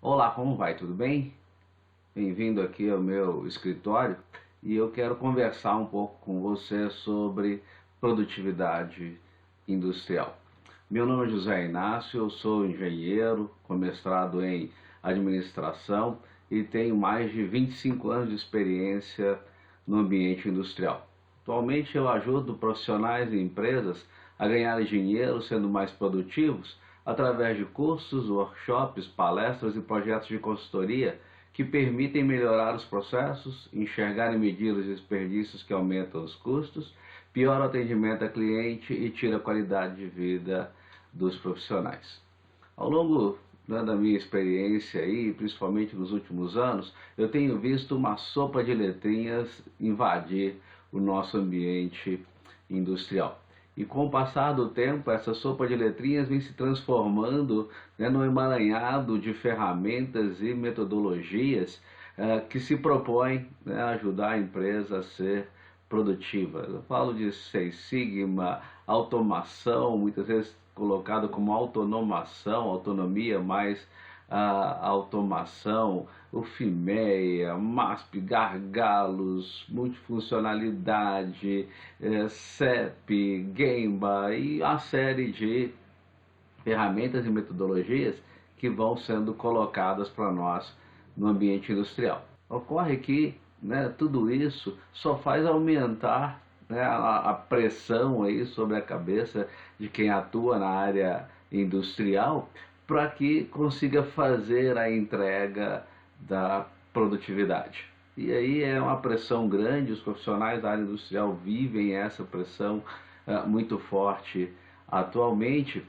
Olá, como vai? Tudo bem? Bem-vindo aqui ao meu escritório e eu quero conversar um pouco com você sobre produtividade industrial. Meu nome é José Inácio, eu sou engenheiro com mestrado em administração e tenho mais de 25 anos de experiência no ambiente industrial. Atualmente eu ajudo profissionais e empresas a ganharem dinheiro sendo mais produtivos através de cursos, workshops, palestras e projetos de consultoria que permitem melhorar os processos, enxergar e medir os desperdícios que aumentam os custos, piora o atendimento a cliente e tira a qualidade de vida dos profissionais. Ao longo da minha experiência aí, principalmente nos últimos anos, eu tenho visto uma sopa de letrinhas invadir o nosso ambiente industrial. E com o passar do tempo, essa sopa de letrinhas vem se transformando, num emaranhado de ferramentas e metodologias que se propõem, a ajudar a empresa a ser produtiva. Eu falo de Six Sigma, automação, muitas vezes colocado como autonomação, autonomia mais automação, o FIMEA, MASP, gargalos, multifuncionalidade, CEP, Gemba e a série de ferramentas e metodologias que vão sendo colocadas para nós no ambiente industrial. Ocorre que tudo isso só faz aumentar a pressão aí sobre a cabeça de quem atua na área industrial para que consiga fazer a entrega da produtividade. E aí é uma pressão grande, os profissionais da área industrial vivem essa pressão muito forte atualmente,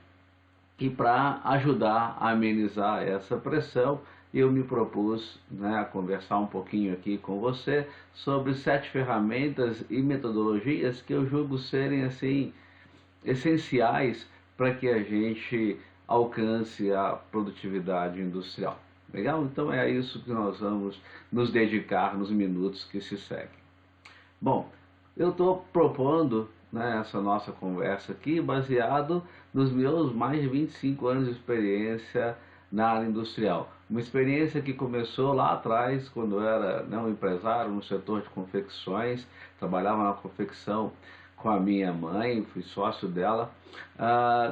e para ajudar a amenizar essa pressão, eu me propus a conversar um pouquinho aqui com você sobre 7 ferramentas e metodologias que eu julgo serem assim essenciais para que a gente alcance a produtividade industrial. Legal? Então é isso que nós vamos nos dedicar nos minutos que se seguem. Bom, eu estou propondo essa nossa conversa aqui baseado nos meus mais de 25 anos de experiência na área industrial. Uma experiência que começou lá atrás, quando eu era um empresário no setor de confecções, trabalhava na confecção com a minha mãe, fui sócio dela.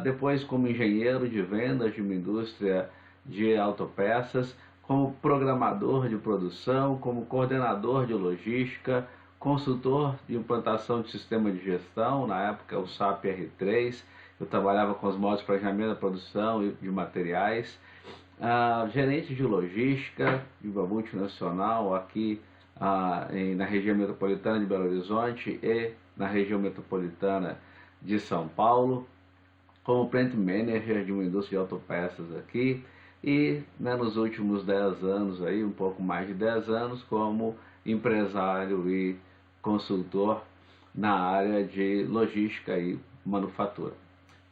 Depois como engenheiro de vendas de uma indústria de autopeças, como programador de produção, como coordenador de logística, consultor de implantação de sistema de gestão, na época o SAP R3, eu trabalhava com os modos de planejamento da produção e de materiais, gerente de logística de uma multinacional aqui na região metropolitana de Belo Horizonte e na região metropolitana de São Paulo, como plant manager de uma indústria de autopeças aqui, e nos últimos 10 anos, aí, um pouco mais de 10 anos, como empresário e consultor na área de logística e manufatura.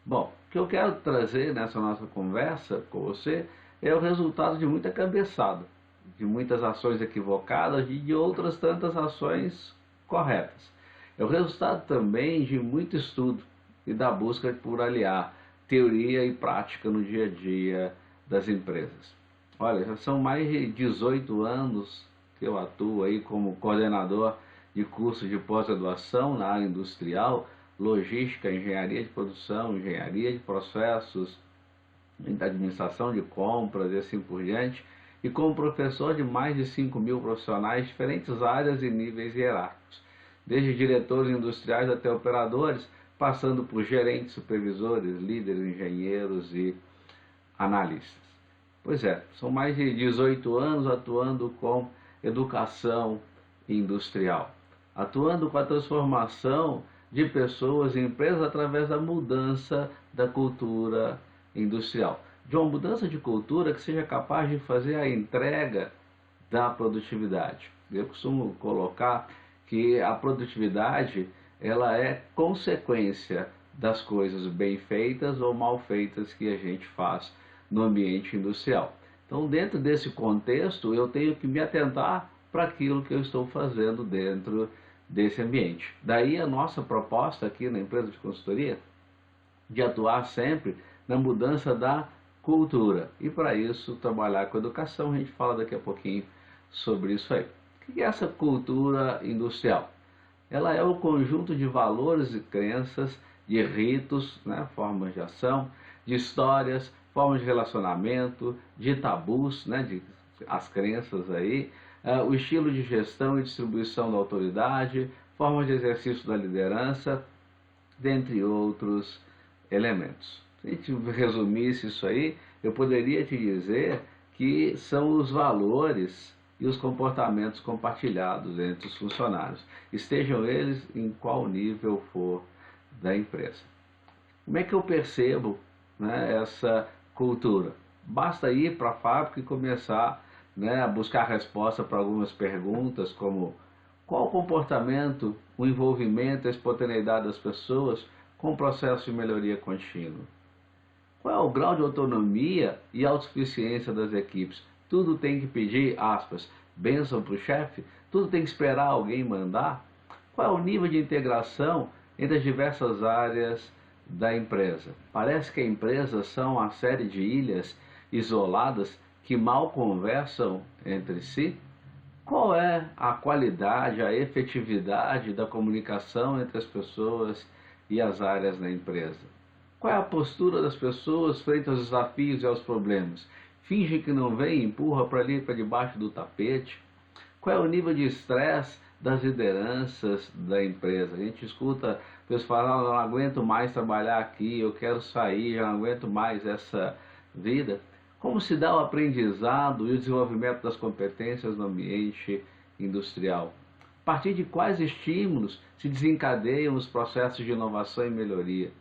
Bom, o que eu quero trazer nessa nossa conversa com você é o resultado de muita cabeçada, de muitas ações equivocadas e de outras tantas ações corretas. É o resultado também de muito estudo e da busca por aliar teoria e prática no dia a dia das empresas. Olha, já são mais de 18 anos que eu atuo aí como coordenador de cursos de pós-graduação na área industrial, logística, engenharia de produção, engenharia de processos, administração de compras e assim por diante, e como professor de mais de 5.000 profissionais de diferentes áreas e níveis hierárquicos, desde diretores industriais até operadores, passando por gerentes, supervisores, líderes, engenheiros e analistas. Pois é, são mais de 18 anos atuando com educação industrial, atuando com a transformação de pessoas em empresas através da mudança da cultura industrial, de uma mudança de cultura que seja capaz de fazer a entrega da produtividade. Eu costumo colocar que a produtividade ela é consequência das coisas bem feitas ou mal feitas que a gente faz no ambiente industrial. Então, dentro desse contexto, eu tenho que me atentar para aquilo que eu estou fazendo dentro desse ambiente. Daí a nossa proposta aqui na empresa de consultoria de atuar sempre na mudança da cultura. E para isso, trabalhar com educação, a gente fala daqui a pouquinho sobre isso aí. O que é essa cultura industrial? Ela é o conjunto de valores e crenças, de ritos, né, formas de ação, de histórias, formas de relacionamento, de tabus, né, as crenças aí, o estilo de gestão e distribuição da autoridade, formas de exercício da liderança, dentre outros elementos. Se a gente resumisse isso aí, eu poderia te dizer que são os valores e os comportamentos compartilhados entre os funcionários, estejam eles em qual nível for da empresa. Como é que eu percebo, né, essa cultura? Basta ir para a fábrica e começar, né, a buscar resposta para algumas perguntas, como qual o comportamento, o envolvimento, a espontaneidade das pessoas com o processo de melhoria contínua? Qual é o grau de autonomia e autossuficiência das equipes? Tudo tem que pedir, aspas, bênção para o chefe? Tudo tem que esperar alguém mandar? Qual é o nível de integração entre as diversas áreas da empresa? Parece que a empresa são uma série de ilhas isoladas que mal conversam entre si. Qual é a qualidade, a efetividade da comunicação entre as pessoas e as áreas da empresa? Qual é a postura das pessoas frente aos desafios e aos problemas? Finge que não vê e empurra para ali, para debaixo do tapete? Qual é o nível de estresse das lideranças da empresa? A gente escuta pessoas falar, não aguento mais trabalhar aqui, eu quero sair, já não aguento mais essa vida. Como se dá o aprendizado e o desenvolvimento das competências no ambiente industrial? A partir de quais estímulos se desencadeiam os processos de inovação e melhoria?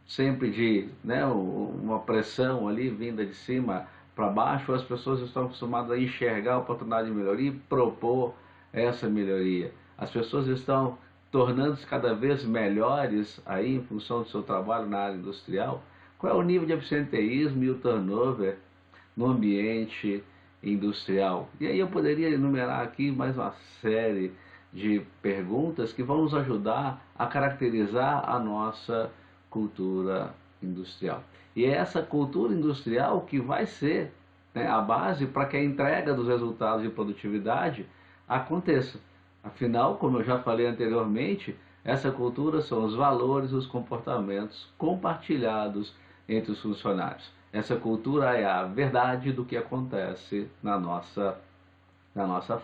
Sempre de, né, uma pressão ali vinda de cima para baixo, as pessoas estão acostumadas a enxergar a oportunidade de melhoria e propor essa melhoria. As pessoas estão tornando-se cada vez melhores aí em função do seu trabalho na área industrial. Qual é o nível de absenteísmo e o turnover no ambiente industrial? E aí eu poderia enumerar aqui mais uma série de perguntas que vão nos ajudar a caracterizar a nossa cultura industrial. E é essa cultura industrial que vai ser, né, a base para que a entrega dos resultados de produtividade aconteça. Afinal, como eu já falei anteriormente, essa cultura são os valores e os comportamentos compartilhados entre os funcionários. Essa cultura é a verdade do que acontece na nossa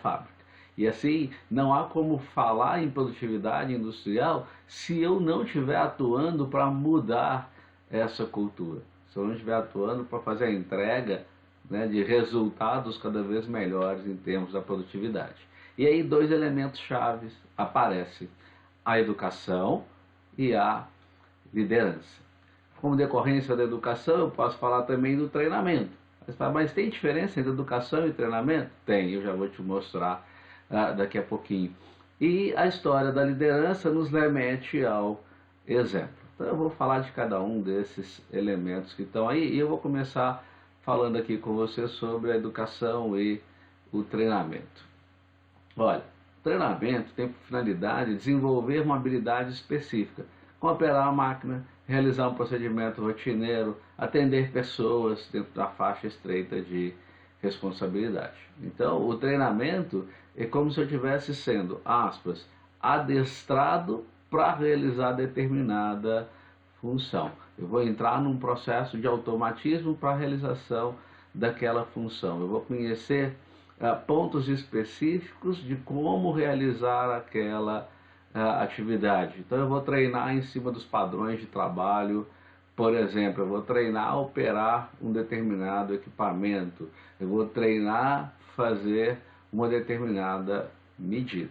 fábrica. E assim, não há como falar em produtividade industrial se eu não estiver atuando para mudar essa cultura. Se eu não estiver atuando para fazer a entrega, né, de resultados cada vez melhores em termos da produtividade. E aí dois elementos chaves aparecem: a educação e a liderança. Como decorrência da educação, eu posso falar também do treinamento. Mas tem diferença entre educação e treinamento? Tem, eu já vou te mostrar daqui a pouquinho. E a história da liderança nos remete ao exemplo. Então eu vou falar de cada um desses elementos que estão aí e eu vou começar falando aqui com você sobre a educação e o treinamento. Olha, o treinamento tem por finalidade desenvolver uma habilidade específica, como operar a máquina, realizar um procedimento rotineiro, atender pessoas dentro da faixa estreita de responsabilidade. Então, o treinamento é como se eu estivesse sendo, aspas, adestrado para realizar determinada função. Eu vou entrar num processo de automatismo para a realização daquela função. Eu vou conhecer pontos específicos de como realizar aquela atividade. Então eu vou treinar em cima dos padrões de trabalho. Por exemplo, eu vou treinar a operar um determinado equipamento. Eu vou treinar fazer uma determinada medida.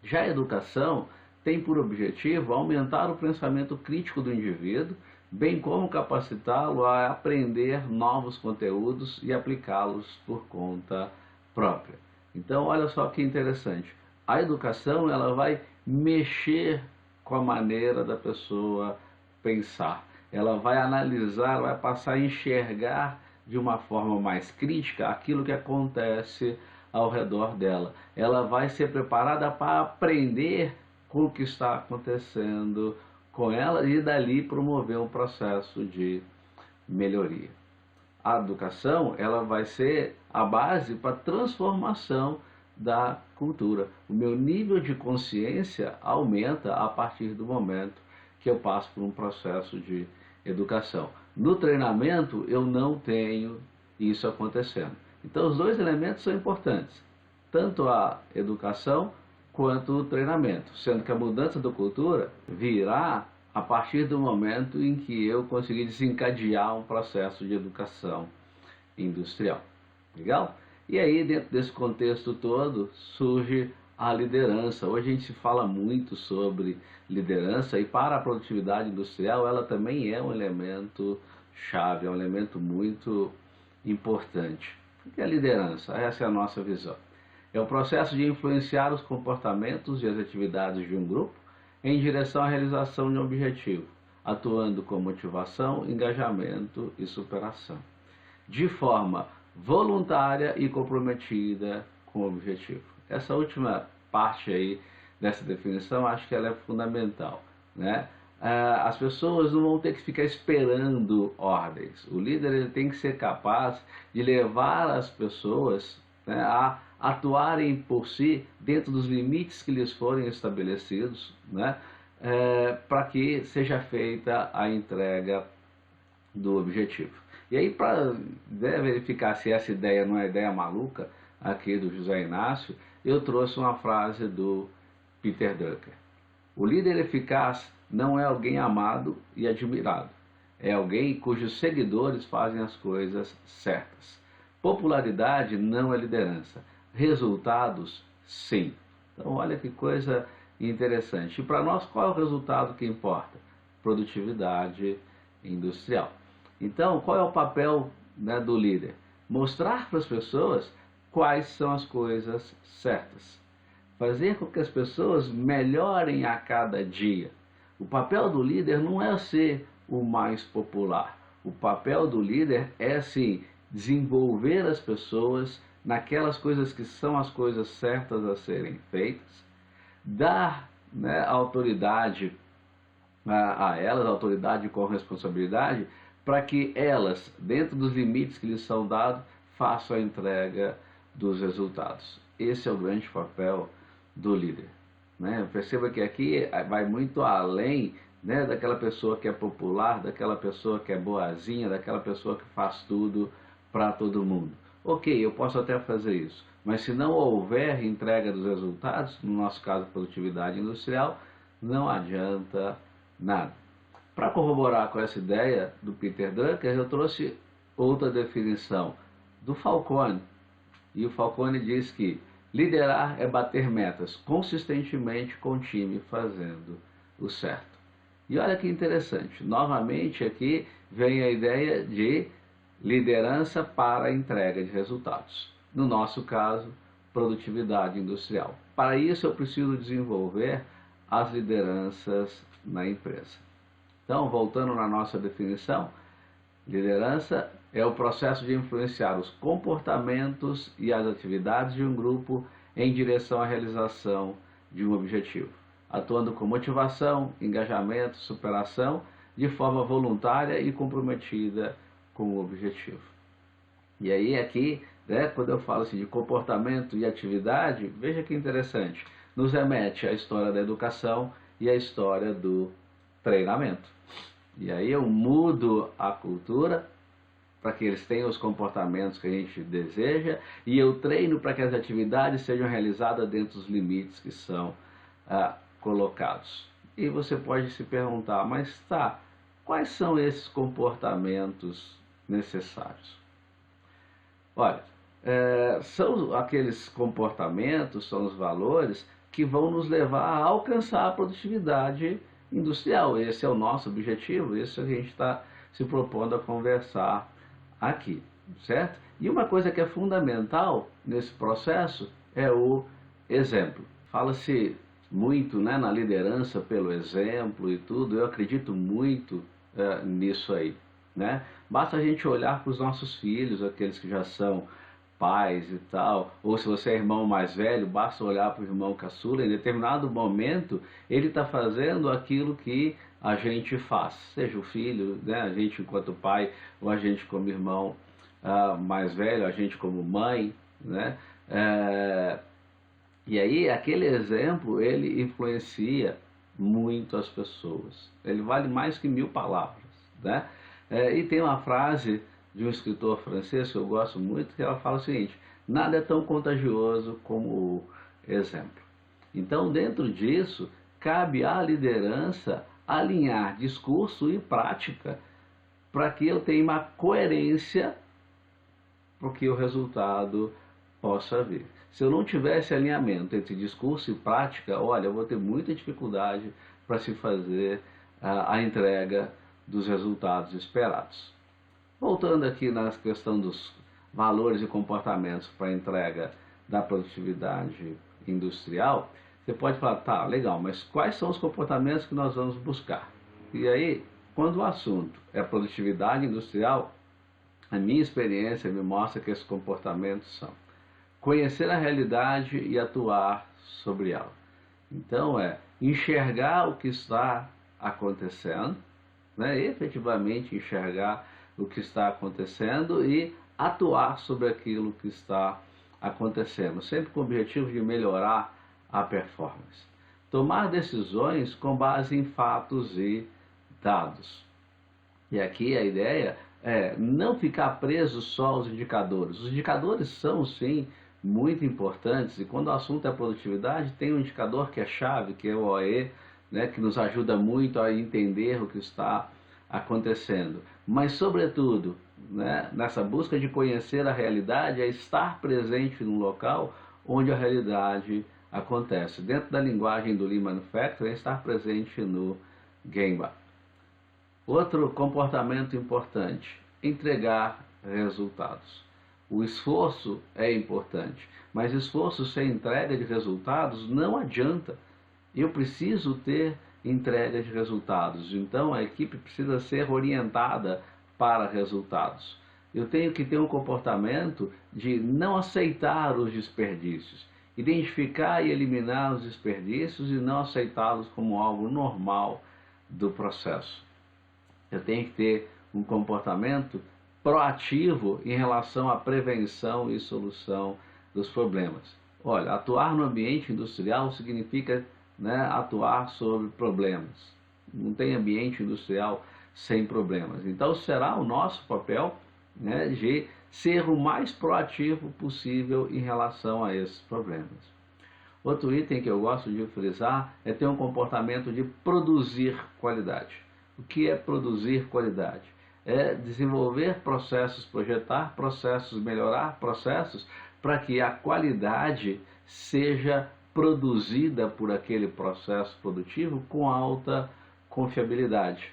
Já a educação tem por objetivo aumentar o pensamento crítico do indivíduo, bem como capacitá-lo a aprender novos conteúdos e aplicá-los por conta própria. Então, olha só que interessante. A educação, ela vai mexer com a maneira da pessoa pensar. Ela vai analisar, vai passar a enxergar de uma forma mais crítica aquilo que acontece ao redor dela. Ela vai ser preparada para aprender com o que está acontecendo com ela e dali promover um processo de melhoria. a educação ela vai ser a base para a transformação da cultura. O meu nível de consciência aumenta a partir do momento que eu passo por um processo de educação. No treinamento, eu não tenho isso acontecendo. Então, os dois elementos são importantes, tanto a educação quanto o treinamento, sendo que a mudança da cultura virá a partir do momento em que eu conseguir desencadear um processo de educação industrial. Legal? E aí, dentro desse contexto todo, surge a liderança. Hoje a gente fala muito sobre liderança e para a produtividade industrial ela também é um elemento chave, é um elemento muito importante. O que é liderança? Essa é a nossa visão. É o processo de influenciar os comportamentos e as atividades de um grupo em direção à realização de um objetivo, atuando com motivação, engajamento e superação, de forma voluntária e comprometida com o objetivo. Essa última parte aí dessa definição, acho que ela é fundamental, né? As pessoas não vão ter que ficar esperando ordens. O líder ele tem que ser capaz de levar as pessoas, né, a atuarem por si dentro dos limites que lhes forem estabelecidos, né, para que seja feita a entrega do objetivo. E aí, para verificar se essa ideia não é ideia maluca aqui do José Inácio, eu trouxe uma frase do Peter Drucker. O líder eficaz não é alguém amado e admirado, é alguém cujos seguidores fazem as coisas certas. Popularidade não é liderança, resultados sim. Então olha que coisa interessante. E para nós qual é o resultado que importa? Produtividade industrial. Então qual é o papel, né, do líder? Mostrar para as pessoas quais são as coisas certas. Fazer com que as pessoas melhorem a cada dia. O papel do líder não é ser o mais popular. O papel do líder é, sim, desenvolver as pessoas naquelas coisas que são as coisas certas a serem feitas, dar, né, autoridade a elas, autoridade com responsabilidade, para que elas, dentro dos limites que lhes são dados, façam a entrega dos resultados. Esse é o grande papel do líder, né? Perceba que aqui vai muito além, né, daquela pessoa que é popular, daquela pessoa que é boazinha, daquela pessoa que faz tudo para todo mundo. Ok, eu posso até fazer isso, mas se não houver entrega dos resultados, no nosso caso produtividade industrial, não adianta nada. Para corroborar com essa ideia do Peter Drucker, eu trouxe outra definição do Falcone. E o Falcone diz que liderar é bater metas consistentemente com o time fazendo o certo. E olha que interessante, novamente aqui vem a ideia de liderança para a entrega de resultados. No nosso caso, produtividade industrial. Para isso eu preciso desenvolver as lideranças na empresa. Então, voltando na nossa definição, liderança é o processo de influenciar os comportamentos e as atividades de um grupo em direção à realização de um objetivo, atuando com motivação, engajamento, superação, de forma voluntária e comprometida com o objetivo. E aí aqui, né, quando eu falo assim de comportamento e atividade, veja que interessante, nos remete à história da educação e à história do treinamento. E aí eu mudo a cultura para que eles tenham os comportamentos que a gente deseja e eu treino para que as atividades sejam realizadas dentro dos limites que são colocados. E você pode se perguntar, mas tá, quais são esses comportamentos necessários? Olha, são aqueles comportamentos, são os valores que vão nos levar a alcançar a produtividade industrial. Esse é o nosso objetivo, esse a gente está se propondo a conversar aqui, certo? E uma coisa que é fundamental nesse processo é o exemplo. Fala-se muito, né, na liderança pelo exemplo e tudo, eu acredito muito nisso aí, né? Basta a gente olhar para os nossos filhos, aqueles que já são pais e tal, ou se você é irmão mais velho, basta olhar para o irmão caçula, em determinado momento ele está fazendo aquilo que a gente faz, seja o filho, né, a gente enquanto pai ou a gente como irmão mais velho, a gente como mãe, né? E aí aquele exemplo ele influencia muito as pessoas. Ele vale mais que 1000 palavras, né? E tem uma frase de um escritor francês que eu gosto muito, que ela fala o seguinte: nada é tão contagioso como o exemplo. Então, dentro disso, cabe à liderança alinhar discurso e prática para que eu tenha uma coerência para que o resultado possa vir. Se eu não tivesse alinhamento entre discurso e prática, olha, eu vou ter muita dificuldade para se fazer a entrega dos resultados esperados. Voltando aqui na questão dos valores e comportamentos para a entrega da produtividade industrial, você pode falar, tá, legal, mas quais são os comportamentos que nós vamos buscar? E aí, quando o assunto é produtividade industrial, a minha experiência me mostra que esses comportamentos são conhecer a realidade e atuar sobre ela. Então enxergar o que está acontecendo, né? Efetivamente enxergar o que está acontecendo e atuar sobre aquilo que está acontecendo, sempre com o objetivo de melhorar a performance. Tomar decisões com base em fatos e dados. E aqui a ideia é não ficar preso só aos indicadores. Os indicadores são, sim, muito importantes, e quando o assunto é produtividade, tem um indicador que é chave, que é o OE, né, que nos ajuda muito a entender o que está acontecendo. Mas, sobretudo, né, nessa busca de conhecer a realidade, é estar presente no local onde a realidade acontece. Dentro da linguagem do Lean Manufacturing, é estar presente no Gemba. Outro comportamento importante: entregar resultados. O esforço é importante, mas esforço sem entrega de resultados não adianta. Eu preciso ter entrega de resultados, então a equipe precisa ser orientada para resultados. Eu tenho que ter um comportamento de não aceitar os desperdícios, identificar e eliminar os desperdícios e não aceitá-los como algo normal do processo. Eu tenho que ter um comportamento proativo em relação à prevenção e solução dos problemas. Olha, atuar no ambiente industrial significa, né, atuar sobre problemas. Não tem ambiente industrial sem problemas. Então será o nosso papel, né, de ser o mais proativo possível em relação a esses problemas. Outro item que eu gosto de frisar é ter um comportamento de produzir qualidade. O que é produzir qualidade? É desenvolver processos, projetar processos, melhorar processos para que a qualidade seja produzida por aquele processo produtivo com alta confiabilidade.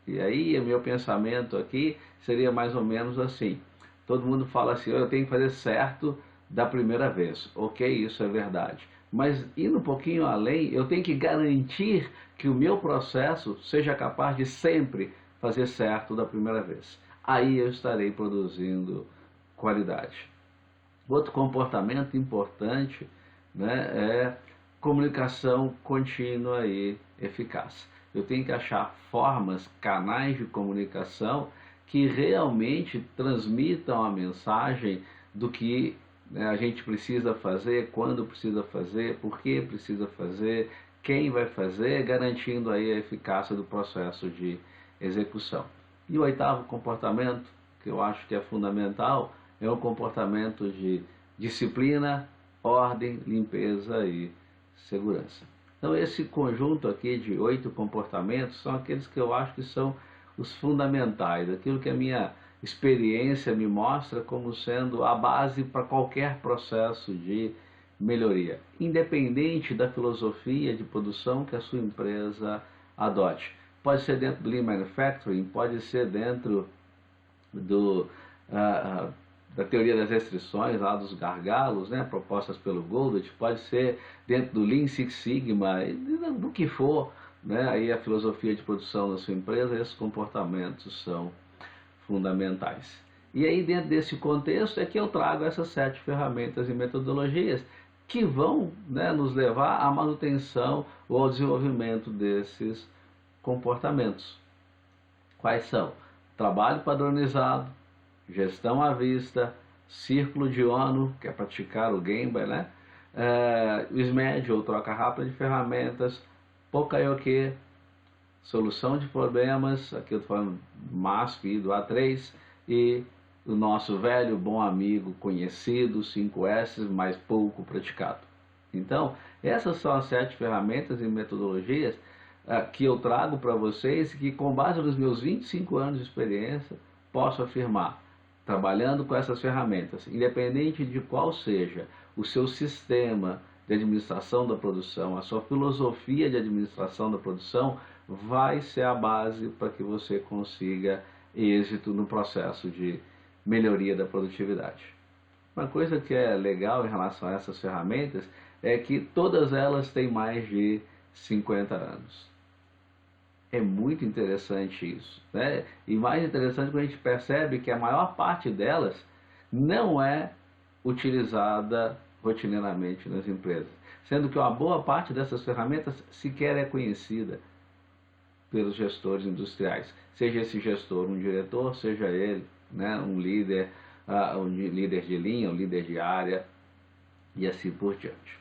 E aí o meu pensamento aqui seria mais ou menos assim: todo mundo fala assim, eu tenho que fazer certo da primeira vez. Ok, isso é verdade. Mas indo um pouquinho além, eu tenho que garantir que o meu processo seja capaz de sempre fazer certo da primeira vez. Aí eu estarei produzindo qualidade. Outro comportamento importante, né, é comunicação contínua e eficaz. Eu tenho que achar formas, canais de comunicação que realmente transmitam a mensagem do que, né, a gente precisa fazer, quando precisa fazer, por que precisa fazer, quem vai fazer, garantindo aí a eficácia do processo de execução. E o oitavo comportamento, que eu acho que é fundamental, é o comportamento de disciplina, ordem, limpeza e segurança. Então esse conjunto aqui de 8 comportamentos são aqueles que eu acho que são os fundamentais, aquilo que a minha experiência me mostra como sendo a base para qualquer processo de melhoria, independente da filosofia de produção que a sua empresa adote. Pode ser dentro do Lean Manufacturing, pode ser dentro da teoria das restrições, lá dos gargalos, né, propostas pelo Goldert, pode ser dentro do Lean Six Sigma, do que for, né, aí a filosofia de produção da sua empresa, esses comportamentos são fundamentais. E aí dentro desse contexto é que eu trago essas 7 ferramentas e metodologias que vão, né, nos levar à manutenção ou ao desenvolvimento desses comportamentos. Quais são? Trabalho padronizado, gestão à vista, círculo de ONU, que é praticar o Gemba, né? O SMED, ou troca rápida de ferramentas, Pokayoke, solução de problemas, aqui eu estou falando MASP do A3, e o nosso velho bom amigo conhecido, 5S, mas pouco praticado. Então, essas são as 7 ferramentas e metodologias que eu trago para vocês, que com base nos meus 25 anos de experiência, posso afirmar, trabalhando com essas ferramentas, independente de qual seja o seu sistema de administração da produção, a sua filosofia de administração da produção, vai ser a base para que você consiga êxito no processo de melhoria da produtividade. Uma coisa que é legal em relação a essas ferramentas é que todas elas têm mais de 50 anos. É muito interessante isso, né? E mais interessante quando a gente percebe que a maior parte delas não é utilizada rotineiramente nas empresas, sendo que uma boa parte dessas ferramentas sequer é conhecida pelos gestores industriais, seja esse gestor um diretor, seja ele, né, um líder de linha, um líder de área e assim por diante.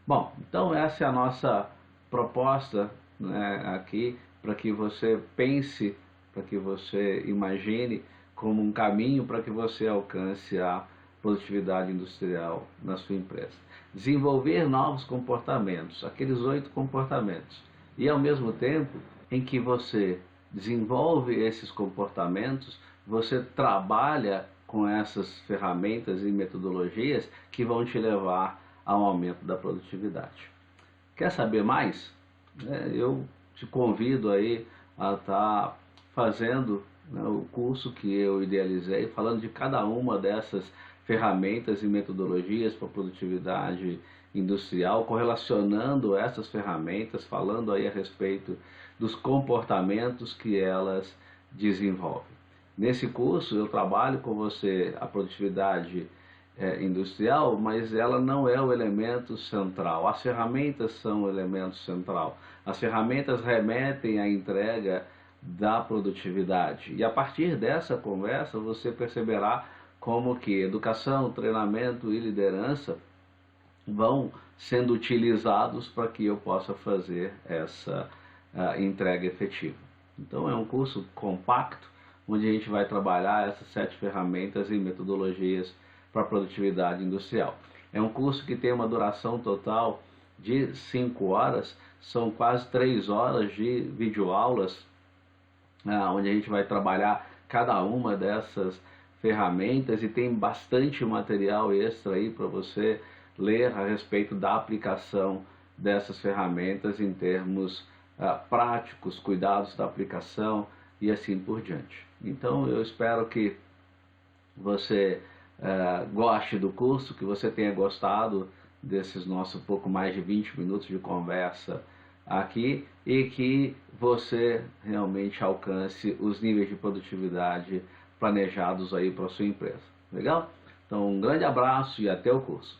Bom, então essa é a nossa proposta, né, aqui, para que você pense, para que você imagine como um caminho para que você alcance a produtividade industrial na sua empresa. Desenvolver novos comportamentos, aqueles 8 comportamentos. E ao mesmo tempo em que você desenvolve esses comportamentos, você trabalha com essas ferramentas e metodologias que vão te levar ao aumento da produtividade. Quer saber mais? Eu te convido aí a estar fazendo, né, o curso que eu idealizei, falando de cada uma dessas ferramentas e metodologias para produtividade industrial, correlacionando essas ferramentas, falando aí a respeito dos comportamentos que elas desenvolvem. Nesse curso eu trabalho com você a produtividade industrial, mas ela não é o elemento central. As ferramentas são o elemento central. As ferramentas remetem à entrega da produtividade. E a partir dessa conversa você perceberá como que educação, treinamento e liderança vão sendo utilizados para que eu possa fazer essa entrega efetiva. Então é um curso compacto, onde a gente vai trabalhar essas 7 ferramentas e metodologias para a produtividade industrial. É um curso que tem uma duração total de 5 horas, são quase 3 horas de videoaulas, onde a gente vai trabalhar cada uma dessas ferramentas, e tem bastante material extra aí para você ler a respeito da aplicação dessas ferramentas em termos práticos, cuidados da aplicação e assim por diante. Então eu espero que você goste do curso, que você tenha gostado desses nossos pouco mais de 20 minutos de conversa aqui, e que você realmente alcance os níveis de produtividade planejados aí para a sua empresa. Legal? Então um grande abraço e até o curso.